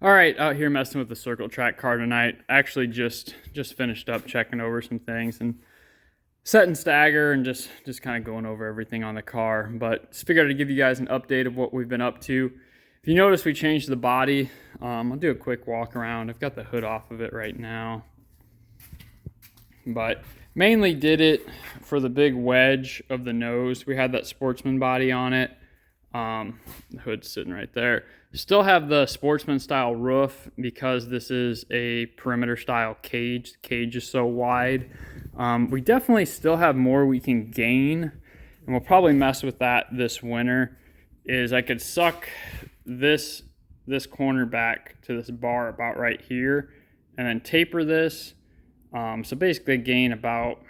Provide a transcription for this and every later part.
All right, out here messing with the circle track car tonight. Actually, just finished up checking over some things and setting stagger and just kind of going over everything on the car. But just figured I'd give you guys an update of what we've been up to. If you notice, we changed the body. I'll do a quick walk around. I've got the hood off of it right now, but mainly did it for the big wedge of the nose. We had that Sportsman body on it. The hood's sitting right there. Still have the Sportsman style roof because this is a perimeter style cage. The cage is so wide. We definitely still have more we can gain, and we'll probably mess with that this winter. Is I could suck this corner back to this bar about right here and then taper this. So basically gain about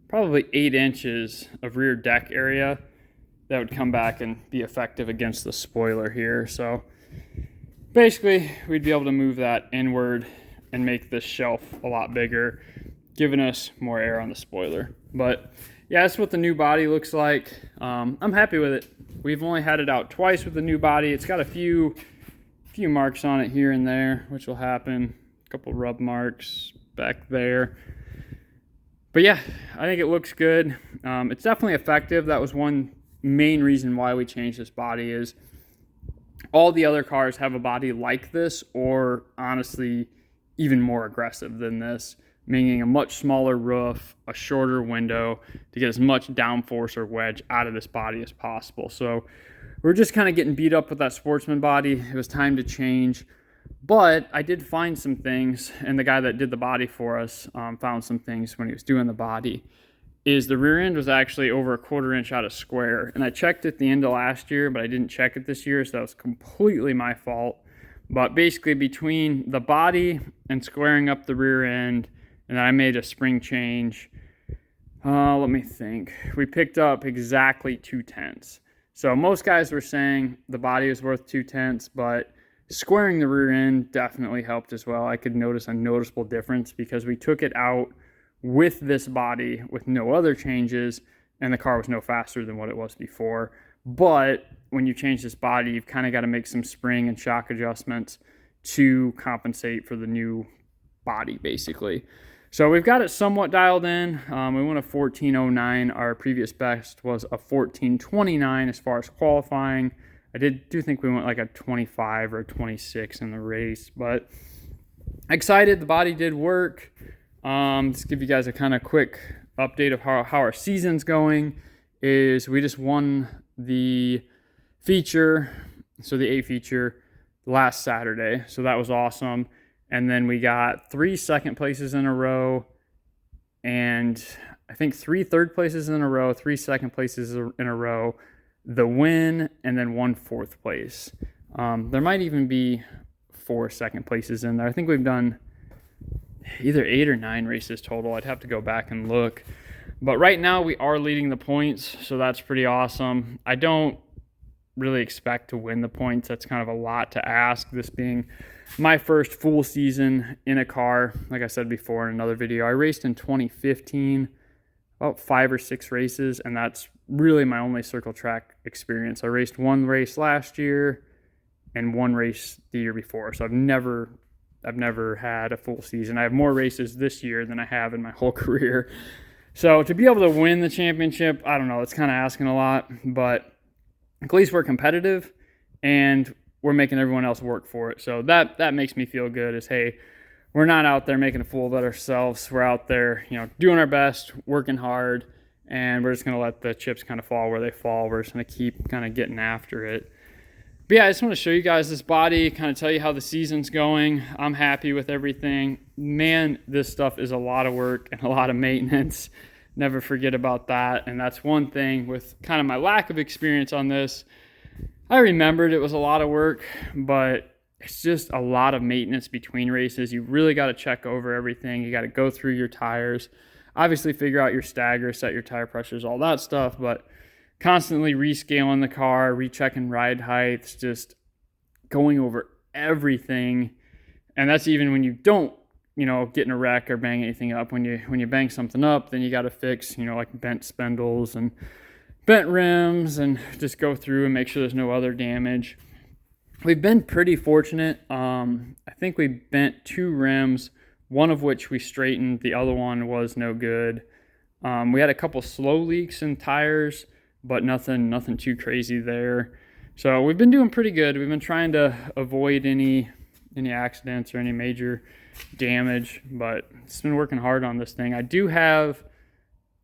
probably 8 inches of rear deck area that would come back and be effective against the spoiler here. So basically we'd be able to move that inward and make this shelf a lot bigger, giving us more air on the spoiler. But yeah, that's what the new body looks like. I'm happy with it. We've only had it out twice with the new body. It's got a few marks on it here and there, which will happen. A couple rub marks back there. But yeah, I think it looks good. It's definitely effective. That was one main reason why we changed this body. Is all the other cars have a body like this, or honestly even more aggressive than this, meaning a much smaller roof, a shorter window to get as much downforce or wedge out of this body as possible. So we're just kind of getting beat up with that Sportsman body. It was time to change, but I did find some things, and the guy that did the body for us found some things when he was doing the body. Is the rear end was actually over a 1/4 inch out of square. And I checked at the end of last year, but I didn't check it this year, so that was completely my fault. But basically between the body and squaring up the rear end, and then I made a spring change, let me think. We picked up exactly 2/10. So most guys were saying the body was worth 2/10, but squaring the rear end definitely helped as well. I could notice a noticeable difference because we took it out with this body with no other changes, and the car was no faster than what it was before. But when you change this body, you've kind of got to make some spring and shock adjustments to compensate for the new body, basically. So we've got it somewhat dialed in. We went a 14:09. Our previous best was a 14:29 as far as qualifying. I do think we went like a 25 or a 26 in the race, but excited. The body did work. Just give you guys a kind of quick update of how our season's going. Is we just won the feature, so the A feature, last Saturday. So that was awesome. And then we got 3 second places in a row, and I think 3 third places in a row, 3 second places in a row, the win, and then 1 fourth place. There might even be 4 second places in there. I think we've done either 8 or 9 races total. I'd have to go back and look. But right now we are leading the points, so that's pretty awesome. I don't really expect to win the points. That's kind of a lot to ask, this being my first full season in a car. Like I said before in another video, I raced in 2015, about 5 or 6 races, and that's really my only circle track experience. I raced 1 race last year and 1 race the year before, so I've never had a full season. I have more races this year than I have in my whole career. So to be able to win the championship, I don't know, it's kind of asking a lot, but at least we're competitive and we're making everyone else work for it. So that makes me feel good, is, hey, we're not out there making a fool of ourselves. We're out there, doing our best, working hard, and we're just going to let the chips kind of fall where they fall. We're just going to keep kind of getting after it. But yeah, I just want to show you guys this body, kind of tell you how the season's going. I'm happy with everything. Man, this stuff is a lot of work and a lot of maintenance. Never forget about that. And that's one thing with kind of my lack of experience on this. I remembered it was a lot of work, but it's just a lot of maintenance between races. You really got to check over everything. You got to go through your tires. Obviously figure out your stagger, set your tire pressures, all that stuff, but constantly rescaling the car, rechecking ride heights, just going over everything. And that's even when you don't, get in a wreck or bang anything up. When you bang something up, then you got to fix, like bent spindles and bent rims, and just go through and make sure there's no other damage. we've been pretty fortunate. I think we bent 2 rims, one of which we straightened. The other one was no good. We had a couple slow leaks in tires, but nothing too crazy there. So we've been doing pretty good. We've been trying to avoid any accidents or any major damage, but it's been working hard on this thing. I do have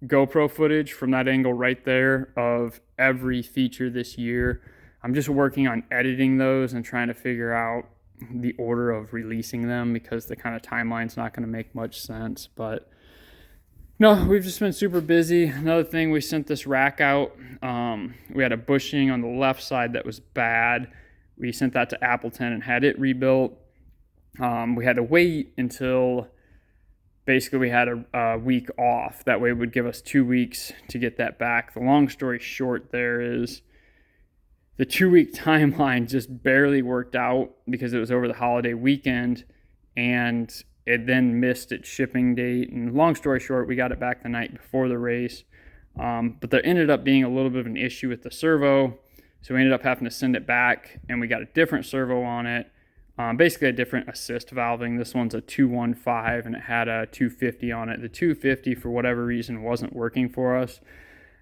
GoPro footage from that angle right there of every feature this year. I'm just working on editing those and trying to figure out the order of releasing them because the kind of timeline's not going to make much sense. But no, we've just been super busy. Another thing, we sent this rack out. We had a bushing on the left side that was bad. We sent that to Appleton and had it rebuilt. We had to wait until basically we had a week off. That way it would give us 2 weeks to get that back. The long story short there is the 2-week timeline just barely worked out because it was over the holiday weekend and it then missed its shipping date. And long story short, we got it back the night before the race. But there ended up being a little bit of an issue with the servo. So we ended up having to send it back and we got a different servo on it. Basically a different assist valving. This one's a 215 and it had a 250 on it. The 250 for whatever reason wasn't working for us.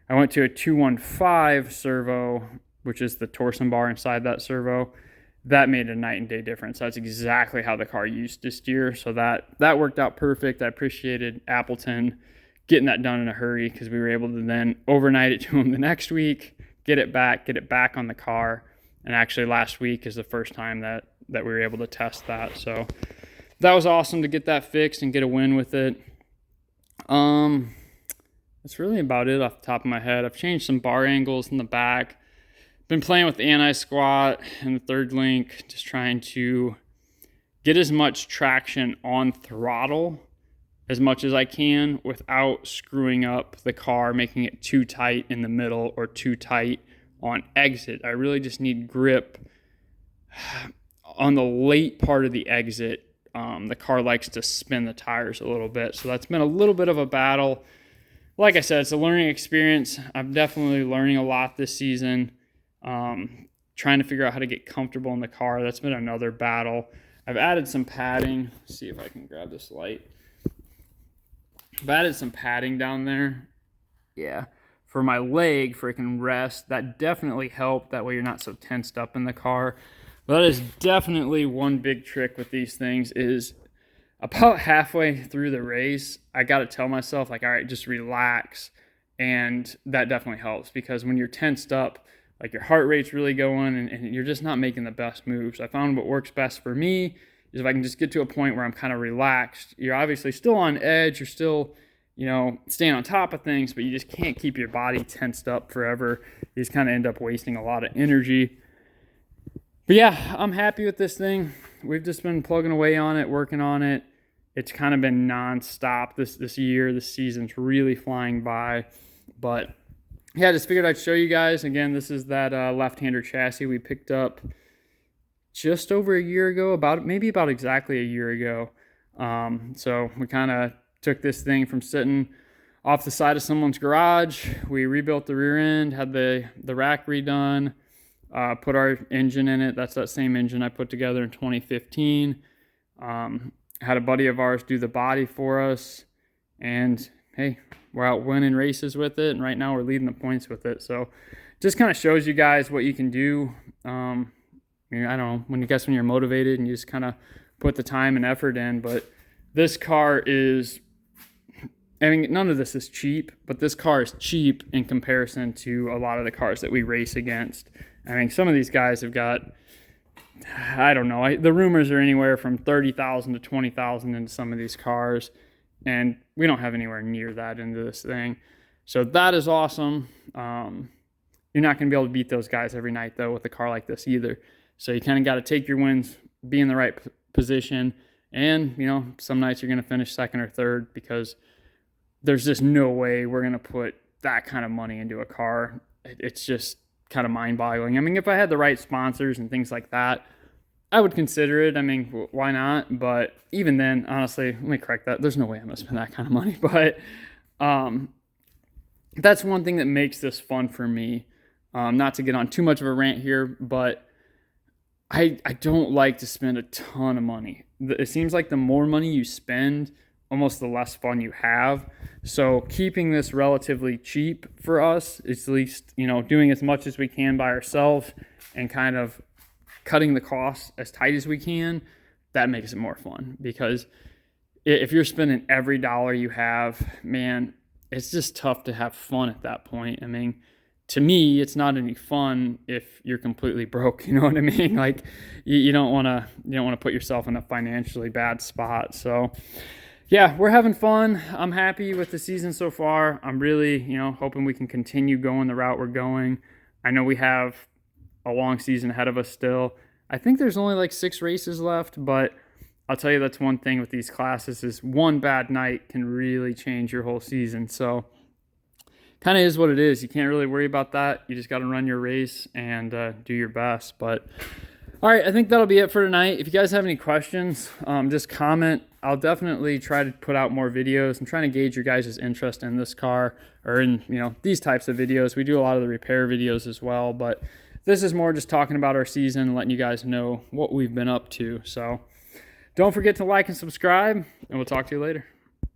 I went to a 215 servo, which is the torsion bar inside that servo. That made a night and day difference. That's exactly how the car used to steer. So that worked out perfect. I appreciated Appleton getting that done in a hurry because we were able to then overnight it to them the next week, get it back on the car. And actually last week is the first time that we were able to test that. So that was awesome to get that fixed and get a win with it. That's really about it off the top of my head. I've changed some bar angles in the back. Been playing with the anti-squat and the third link, just trying to get as much traction on throttle as much as I can without screwing up the car, making it too tight in the middle or too tight on exit. I really just need grip on the late part of the exit. The car likes to spin the tires a little bit, so that's been a little bit of a battle. Like I said, it's a learning experience. I'm definitely learning a lot this season. Trying to figure out how to get comfortable in the car. That's been another battle. I've added some padding. Let's see if I can grab this light. I've added some padding down there. Yeah. For my leg, for it can rest. That definitely helped. That way you're not so tensed up in the car. But that is definitely one big trick with these things is about halfway through the race, I got to tell myself, like, all right, just relax. And that definitely helps because when you're tensed up, like your heart rate's really going and you're just not making the best moves. I found what works best for me is if I can just get to a point where I'm kind of relaxed. You're obviously still on edge. You're still, staying on top of things, but you just can't keep your body tensed up forever. You just kind of end up wasting a lot of energy. But yeah, I'm happy with this thing. We've just been plugging away on it, working on it. It's kind of been nonstop this year. This season's really flying by. But yeah, just figured I'd show you guys. Again, this is that Lefthander chassis we picked up just over a year ago, about exactly a year ago. So we kind of took this thing from sitting off the side of someone's garage. We rebuilt the rear end, had the rack redone, put our engine in it. That's that same engine I put together in 2015. Had a buddy of ours do the body for us. And hey, we're out winning races with it, and right now we're leading the points with it. So just kind of shows you guys what you can do. I don't know, when you're motivated and you just kind of put the time and effort in. But this car is, none of this is cheap, but this car is cheap in comparison to a lot of the cars that we race against. Some of these guys have got, I don't know, the rumors are anywhere from $30,000 to $20,000 into some of these cars. And we don't have anywhere near that into this thing. So that is awesome. You're not going to be able to beat those guys every night, though, with a car like this either. So you kind of got to take your wins, be in the right position. And, some nights you're going to finish second or third because there's just no way we're going to put that kind of money into a car. It's just kind of mind-boggling. If I had the right sponsors and things like that, I would consider it. Why not? But even then, honestly, let me correct that. There's no way I'm going to spend that kind of money. But that's one thing that makes this fun for me. Not to get on too much of a rant here, but I don't like to spend a ton of money. It seems like the more money you spend, almost the less fun you have. So keeping this relatively cheap for us, is at least, doing as much as we can by ourselves and kind of cutting the costs as tight as we can, that makes it more fun. Because if you're spending every dollar you have, man, it's just tough to have fun at that point. I mean, to me, it's not any fun if you're completely broke. You know what I mean? Like, you don't want to put yourself in a financially bad spot. So, yeah, we're having fun. I'm happy with the season so far. I'm really, hoping we can continue going the route we're going. I know we have a long season ahead of us still. I think there's only like 6 races left, but I'll tell you that's one thing with these classes is one bad night can really change your whole season. So kind of is what it is. You can't really worry about that. You just got to run your race and do your best. But all right, I think that'll be it for tonight. If you guys have any questions, just comment. I'll definitely try to put out more videos. I'm trying to gauge your guys' interest in this car or in these types of videos. We do a lot of the repair videos as well, but this is more just talking about our season and letting you guys know what we've been up to. So don't forget to like and subscribe, and we'll talk to you later.